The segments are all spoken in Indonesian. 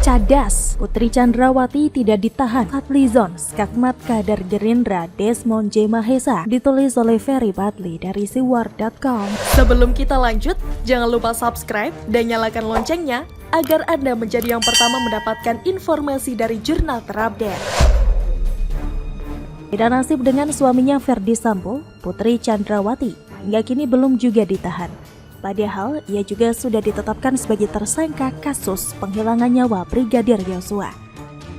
Cadas, Putri Chandrawati tidak ditahan. Fadlizon, skakmat kader Gerindra Desmond J. Mahesa, ditulis oleh Ferry Badli dari siwar.com. Sebelum kita lanjut, jangan lupa subscribe dan nyalakan loncengnya agar Anda menjadi yang pertama mendapatkan informasi dari jurnal terupdate. Beda nasib dengan suaminya Ferdy Sambo, Putri Chandrawati hingga kini belum juga ditahan. Padahal ia juga sudah ditetapkan sebagai tersangka kasus penghilangan nyawa Brigadir Yosua.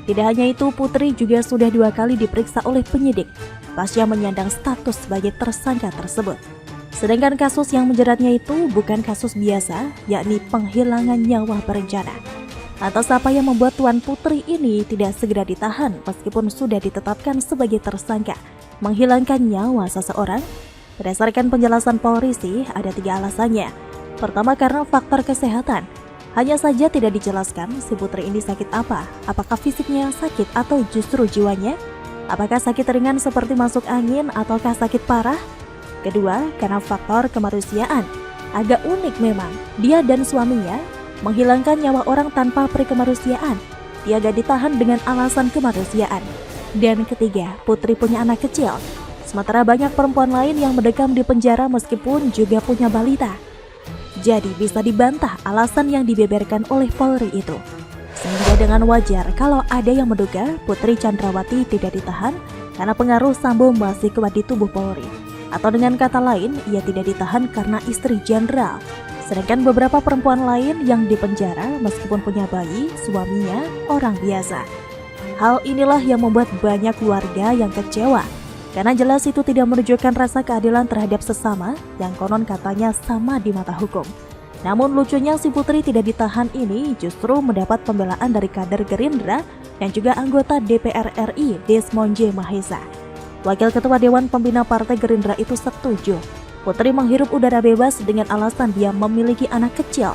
Tidak hanya itu, Putri juga sudah 2 kali diperiksa oleh penyidik pasca menyandang status sebagai tersangka tersebut. Sedangkan kasus yang menjeratnya itu bukan kasus biasa, yakni penghilangan nyawa berencana. Atas apa yang membuat Tuan Putri ini tidak segera ditahan meskipun sudah ditetapkan sebagai tersangka menghilangkan nyawa seseorang? Berdasarkan penjelasan Polri sih, ada 3 alasannya. Pertama, karena faktor kesehatan. Hanya saja tidak dijelaskan si Putri ini sakit apa. Apakah fisiknya sakit atau justru jiwanya? Apakah sakit ringan seperti masuk angin ataukah sakit parah? Kedua, karena faktor kemanusiaan. Agak unik memang, dia dan suaminya menghilangkan nyawa orang tanpa perikemanusiaan. Dia gak ditahan dengan alasan kemanusiaan. Dan ketiga, Putri punya anak kecil. Sementara banyak perempuan lain yang mendekam di penjara meskipun juga punya balita. Jadi bisa dibantah alasan yang dibeberkan oleh Polri itu. Sehingga dengan wajar kalau ada yang menduga Putri Chandrawati tidak ditahan karena pengaruh Sambo masih kuat di tubuh Polri. Atau dengan kata lain, ia tidak ditahan karena istri jenderal. Sedangkan beberapa perempuan lain yang dipenjara meskipun punya bayi, suaminya orang biasa. Hal inilah yang membuat banyak keluarga yang kecewa. Karena jelas itu tidak menunjukkan rasa keadilan terhadap sesama yang konon katanya sama di mata hukum. Namun lucunya si Putri tidak ditahan ini justru mendapat pembelaan dari kader Gerindra dan juga anggota DPR RI Desmond J. Mahesa. Wakil Ketua Dewan Pembina Partai Gerindra itu setuju Putri menghirup udara bebas dengan alasan dia memiliki anak kecil.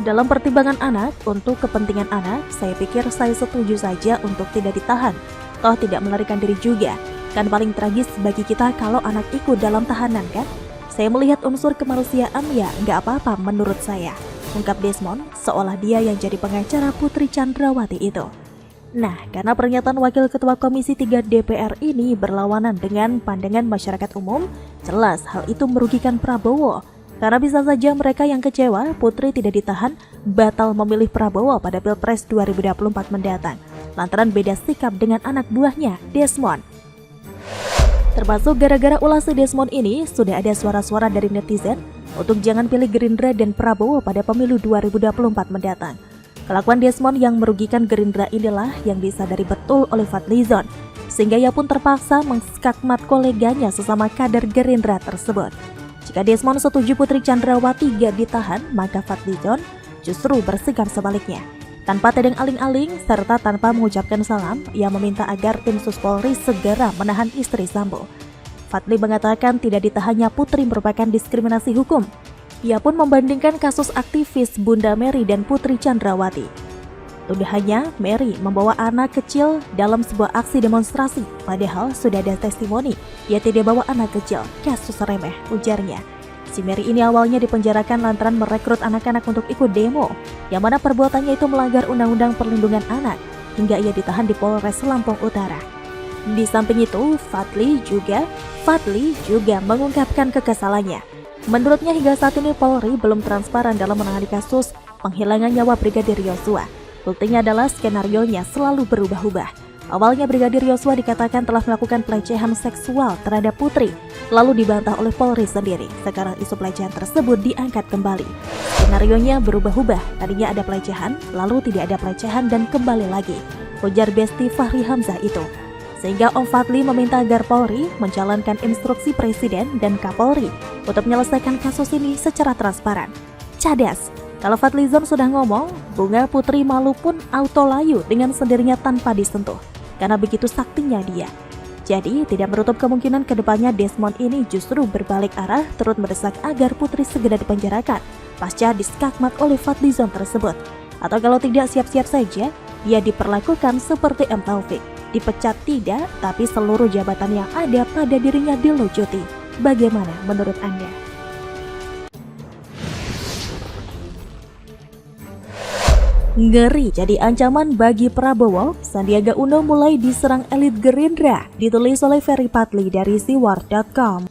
Dalam pertimbangan anak, untuk kepentingan anak, saya pikir saya setuju saja untuk tidak ditahan. Toh tidak melarikan diri juga. Kan paling tragis bagi kita kalau anak ikut dalam tahanan kan? Saya melihat unsur kemanusiaan ya nggak apa-apa menurut saya, ungkap Desmond seolah dia yang jadi pengacara Putri Chandrawati itu. Nah, karena pernyataan Wakil Ketua Komisi 3 DPR ini berlawanan dengan pandangan masyarakat umum, jelas hal itu merugikan Prabowo. Karena bisa saja mereka yang kecewa Putri tidak ditahan batal memilih Prabowo pada Pilpres 2024 mendatang, lantaran beda sikap dengan anak buahnya, Desmond. Termasuk gara-gara ulah si Desmond ini, sudah ada suara-suara dari netizen untuk jangan pilih Gerindra dan Prabowo pada pemilu 2024 mendatang. Kelakuan Desmond yang merugikan Gerindra inilah yang disadari betul oleh Fadlizon, sehingga ia pun terpaksa mengskakmat koleganya sesama kader Gerindra tersebut. Jika Desmond setuju Putri Chandrawati gak ditahan, maka Fadlizon justru bersikap sebaliknya. Tanpa tedeng aling-aling serta tanpa mengucapkan salam, ia meminta agar tim Sus Polri segera menahan istri Sambo. Fadli mengatakan tidak ditahannya Putri merupakan diskriminasi hukum. Ia pun membandingkan kasus aktivis Bunda Mary dan Putri Chandrawati. Tuduhannya, Mary membawa anak kecil dalam sebuah aksi demonstrasi, padahal sudah ada testimoni ia tidak bawa anak kecil, kasus remeh, ujarnya. Si Mary ini awalnya dipenjarakan lantaran merekrut anak-anak untuk ikut demo, yang mana perbuatannya itu melanggar Undang-Undang Perlindungan Anak, hingga ia ditahan di Polres Lampung Utara. Di samping itu, Fadli juga mengungkapkan kekesalannya. Menurutnya hingga saat ini Polri belum transparan dalam menangani kasus penghilangan nyawa Brigadir Yosua. Buktinya adalah skenarionya selalu berubah-ubah. Awalnya Brigadir Yosua dikatakan telah melakukan pelecehan seksual terhadap Putri, lalu dibantah oleh Polri sendiri. Sekarang isu pelecehan tersebut diangkat kembali. Skenarionya berubah-ubah, tadinya ada pelecehan, lalu tidak ada pelecehan dan kembali lagi, ujar Besti Fahri Hamzah itu. Sehingga Om Fadli meminta agar Polri menjalankan instruksi Presiden dan Kapolri untuk menyelesaikan kasus ini secara transparan. Cadas, kalau Fadlizon sudah ngomong, bunga Putri malu pun auto layu dengan sendirinya tanpa disentuh. Karena begitu saktinya dia. Jadi tidak menutup kemungkinan kedepannya Desmond ini justru berbalik arah turut mendesak agar Putri segera dipenjarakan pasca diskakmat oleh Fadlizon tersebut. Atau kalau tidak siap-siap saja, dia diperlakukan seperti M. Taufik. Dipecat tidak, tapi seluruh jabatan yang ada pada dirinya dilucuti. Bagaimana menurut Anda? Ngeri jadi ancaman bagi Prabowo, Sandiaga Uno mulai diserang elit Gerindra, ditulis oleh Ferry Patli dari siwar.com.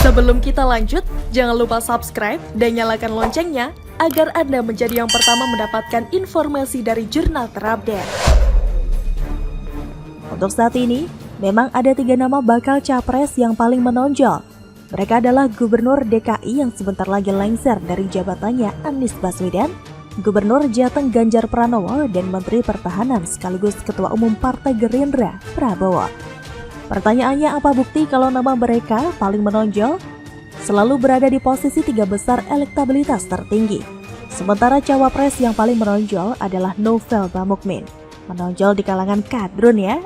Sebelum kita lanjut, jangan lupa subscribe dan nyalakan loncengnya agar Anda menjadi yang pertama mendapatkan informasi dari jurnal terupdate. Untuk saat ini, memang ada 3 nama bakal capres yang paling menonjol. Mereka adalah Gubernur DKI yang sebentar lagi lengser dari jabatannya Anies Baswedan, Gubernur Jateng Ganjar Pranowo, dan Menteri Pertahanan sekaligus Ketua Umum Partai Gerindra Prabowo. Pertanyaannya, apa bukti kalau nama mereka paling menonjol? Selalu berada di posisi 3 besar elektabilitas tertinggi. Sementara cawapres yang paling menonjol adalah Novel Bamukmin. Menonjol di kalangan kadrun ya.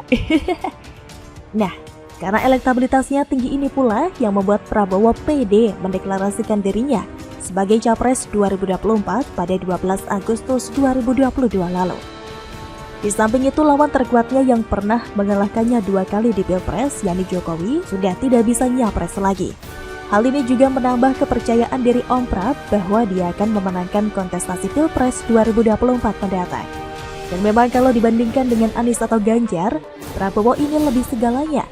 Nah, karena elektabilitasnya tinggi ini pula yang membuat Prabowo pede mendeklarasikan dirinya sebagai Capres 2024 pada 12 Agustus 2022 lalu. Di samping itu, lawan terkuatnya yang pernah mengalahkannya 2 kali di Pilpres, yakni Jokowi, sudah tidak bisa nyapres lagi. Hal ini juga menambah kepercayaan diri Om Prab bahwa dia akan memenangkan kontestasi Pilpres 2024 mendatang. Dan memang kalau dibandingkan dengan Anies atau Ganjar, Prabowo ini lebih segalanya.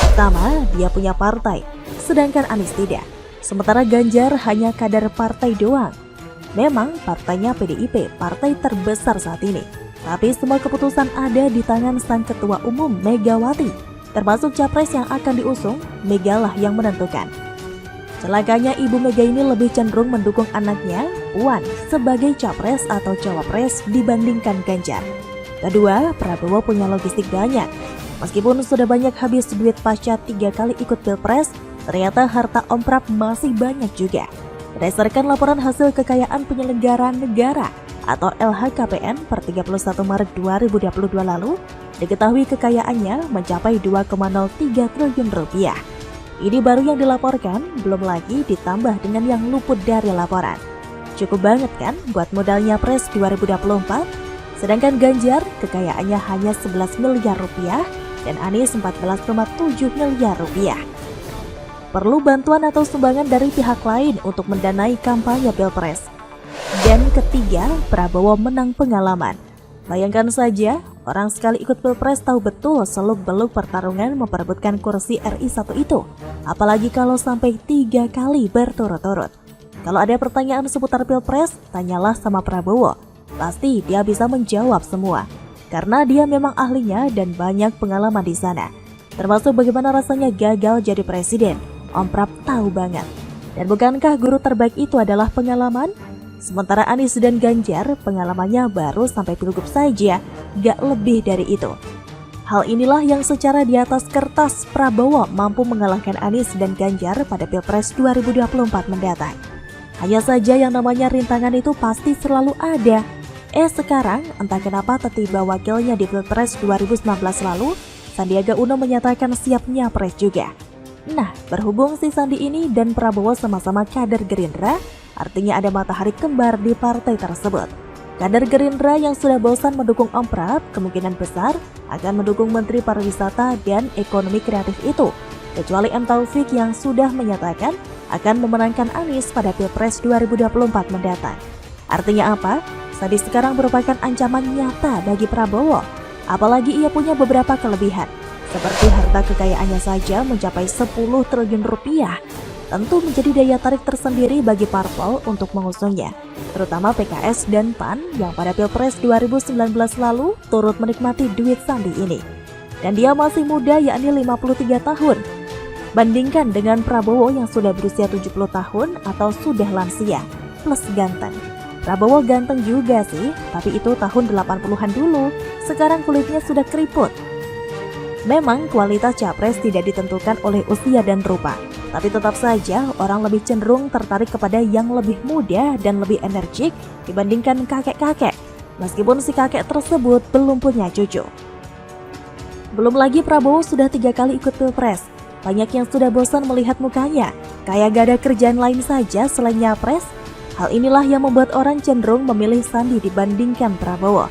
Pertama, dia punya partai, sedangkan Anies tidak. Sementara Ganjar hanya kader partai doang. Memang partainya PDIP, partai terbesar saat ini. Tapi semua keputusan ada di tangan sang ketua umum Megawati. Termasuk capres yang akan diusung, Megalah yang menentukan. Celakanya Ibu Mega ini lebih cenderung mendukung anaknya, Puan, sebagai capres atau cawapres dibandingkan Ganjar. Kedua, Prabowo punya logistik banyak. Meskipun sudah banyak habis duit pasca 3 kali ikut Pilpres, ternyata harta Om Prab masih banyak juga. Berdasarkan laporan hasil kekayaan penyelenggara negara atau LHKPN per 31 Maret 2022 lalu, diketahui kekayaannya mencapai 2,03 triliun rupiah. Ini baru yang dilaporkan, belum lagi ditambah dengan yang luput dari laporan. Cukup banget kan buat modalnya Pres 2024? Sedangkan Ganjar kekayaannya hanya 11 miliar rupiah dan Anies 14,7 miliar rupiah. Perlu bantuan atau sumbangan dari pihak lain untuk mendanai kampanye Pilpres. Dan ketiga, Prabowo menang pengalaman. Bayangkan saja, orang sekali ikut Pilpres tahu betul seluk-beluk pertarungan memperebutkan kursi RI 1 itu. Apalagi kalau sampai 3 kali berturut-turut. Kalau ada pertanyaan seputar Pilpres, tanyalah sama Prabowo. Pasti dia bisa menjawab semua. Karena dia memang ahlinya dan banyak pengalaman di sana. Termasuk bagaimana rasanya gagal jadi presiden. Om Prab tahu banget. Dan bukankah guru terbaik itu adalah pengalaman? Sementara Anies dan Ganjar pengalamannya baru sampai pilgub saja, gak lebih dari itu. Hal inilah yang secara di atas kertas Prabowo mampu mengalahkan Anies dan Ganjar pada Pilpres 2024 mendatang. Hanya saja yang namanya rintangan itu pasti selalu ada. Sekarang entah kenapa tiba-tiba wakilnya di Pilpres 2019 lalu, Sandiaga Uno menyatakan siap nyapres juga. Nah, berhubung si Sandi ini dan Prabowo sama-sama kader Gerindra, artinya ada matahari kembar di partai tersebut. Kader Gerindra yang sudah bosan mendukung Om Prab kemungkinan besar akan mendukung Menteri Pariwisata dan Ekonomi Kreatif itu, kecuali M. Taufik yang sudah menyatakan akan memenangkan Anies pada Pilpres 2024 mendatang. Artinya apa? Sandi sekarang merupakan ancaman nyata bagi Prabowo, apalagi ia punya beberapa kelebihan. Seperti harta kekayaannya saja mencapai 10 triliun rupiah, tentu menjadi daya tarik tersendiri bagi parpol untuk mengusungnya, terutama PKS dan PAN yang pada Pilpres 2019 lalu turut menikmati duit Sandi ini. Dan dia masih muda, yakni 53 tahun. Bandingkan dengan Prabowo yang sudah berusia 70 tahun atau sudah lansia, plus ganteng. Prabowo ganteng juga sih, tapi itu tahun 80-an dulu, sekarang kulitnya sudah keriput. Memang kualitas capres tidak ditentukan oleh usia dan rupa, tapi tetap saja orang lebih cenderung tertarik kepada yang lebih muda dan lebih energik dibandingkan kakek-kakek, meskipun si kakek tersebut belum punya cucu. Belum lagi Prabowo sudah 3 kali ikut Pilpres, banyak yang sudah bosan melihat mukanya, kayak gak ada kerjaan lain saja selain nyapres. Hal inilah yang membuat orang cenderung memilih Sandi dibandingkan Prabowo.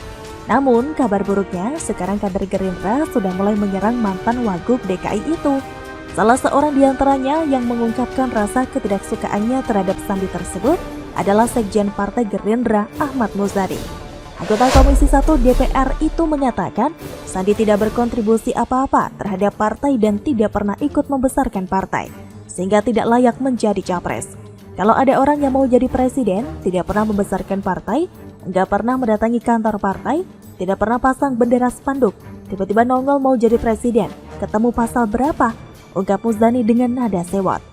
Namun, kabar buruknya, sekarang kader Gerindra sudah mulai menyerang mantan Wagub DKI itu. Salah seorang diantaranya yang mengungkapkan rasa ketidaksukaannya terhadap Sandi tersebut adalah Sekjen Partai Gerindra Ahmad Muzadi. Anggota Komisi 1 DPR itu mengatakan Sandi tidak berkontribusi apa-apa terhadap partai dan tidak pernah ikut membesarkan partai, sehingga tidak layak menjadi capres. Kalau ada orang yang mau jadi presiden, tidak pernah membesarkan partai, nggak pernah mendatangi kantor partai, tidak pernah pasang bendera spanduk, tiba-tiba nongol mau jadi presiden, ketemu pasal berapa? Ungkap Muzani dengan nada sewot.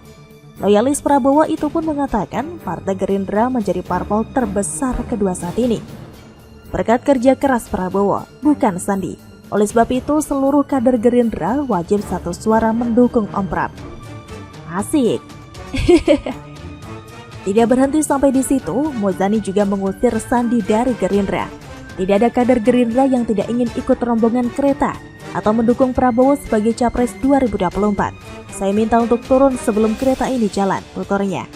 Loyalis Prabowo itu pun mengatakan Partai Gerindra menjadi parpol terbesar kedua saat ini berkat kerja keras Prabowo, bukan Sandi. Oleh sebab itu, seluruh kader Gerindra wajib satu suara mendukung Om Prab. Asik. Tidak berhenti sampai di situ, Muzani juga mengusir Sandi dari Gerindra. Tidak ada kader Gerindra yang tidak ingin ikut rombongan kereta atau mendukung Prabowo sebagai capres 2024. Saya minta untuk turun sebelum kereta ini jalan, tuturnya.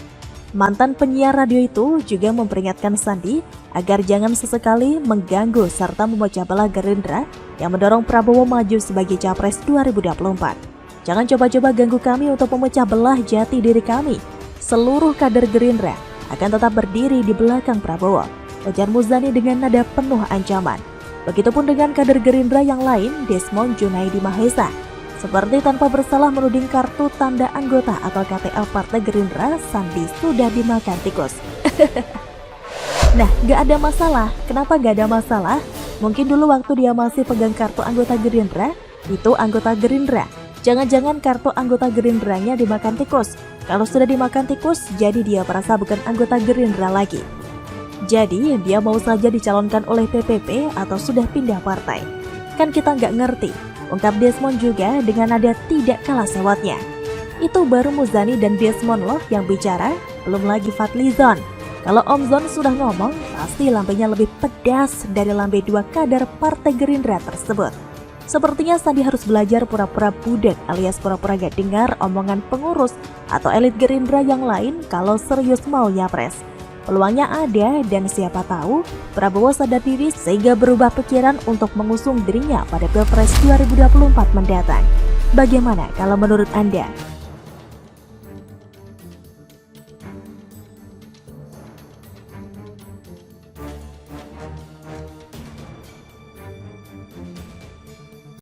Mantan penyiar radio itu juga memperingatkan Sandi agar jangan sesekali mengganggu serta memecah belah Gerindra yang mendorong Prabowo maju sebagai capres 2024. Jangan coba-coba ganggu kami untuk memecah belah jati diri kami. Seluruh kader Gerindra akan tetap berdiri di belakang Prabowo, ujar Muzani dengan nada penuh ancaman. Begitupun dengan kader Gerindra yang lain, Desmond Junaidi Mahesa. Seperti tanpa bersalah menuding kartu tanda anggota atau KTL Partai Gerindra, Sandi sudah dimakan tikus. Nah, gak ada masalah. Kenapa gak ada masalah? Mungkin dulu waktu dia masih pegang kartu anggota Gerindra, itu anggota Gerindra. Jangan-jangan kartu anggota Gerindranya dimakan tikus. Kalau sudah dimakan tikus, jadi dia merasa bukan anggota Gerindra lagi. Jadi, dia mau saja dicalonkan oleh PPP atau sudah pindah partai. Kan kita nggak ngerti, ungkap Desmond juga dengan nada tidak kalah sewotnya. Itu baru Muzani dan Desmond loh yang bicara, belum lagi Fadlizon. Kalau Om Zon sudah ngomong, pasti lambenya lebih pedas dari lambe dua kader Partai Gerindra tersebut. Sepertinya Sandi harus belajar pura-pura budek alias pura-pura gak dengar omongan pengurus atau elit Gerindra yang lain kalau serius mau nyapres. Peluangnya ada dan siapa tahu Prabowo sadar diri sehingga berubah pikiran untuk mengusung dirinya pada Pilpres 2024 mendatang. Bagaimana kalau menurut Anda?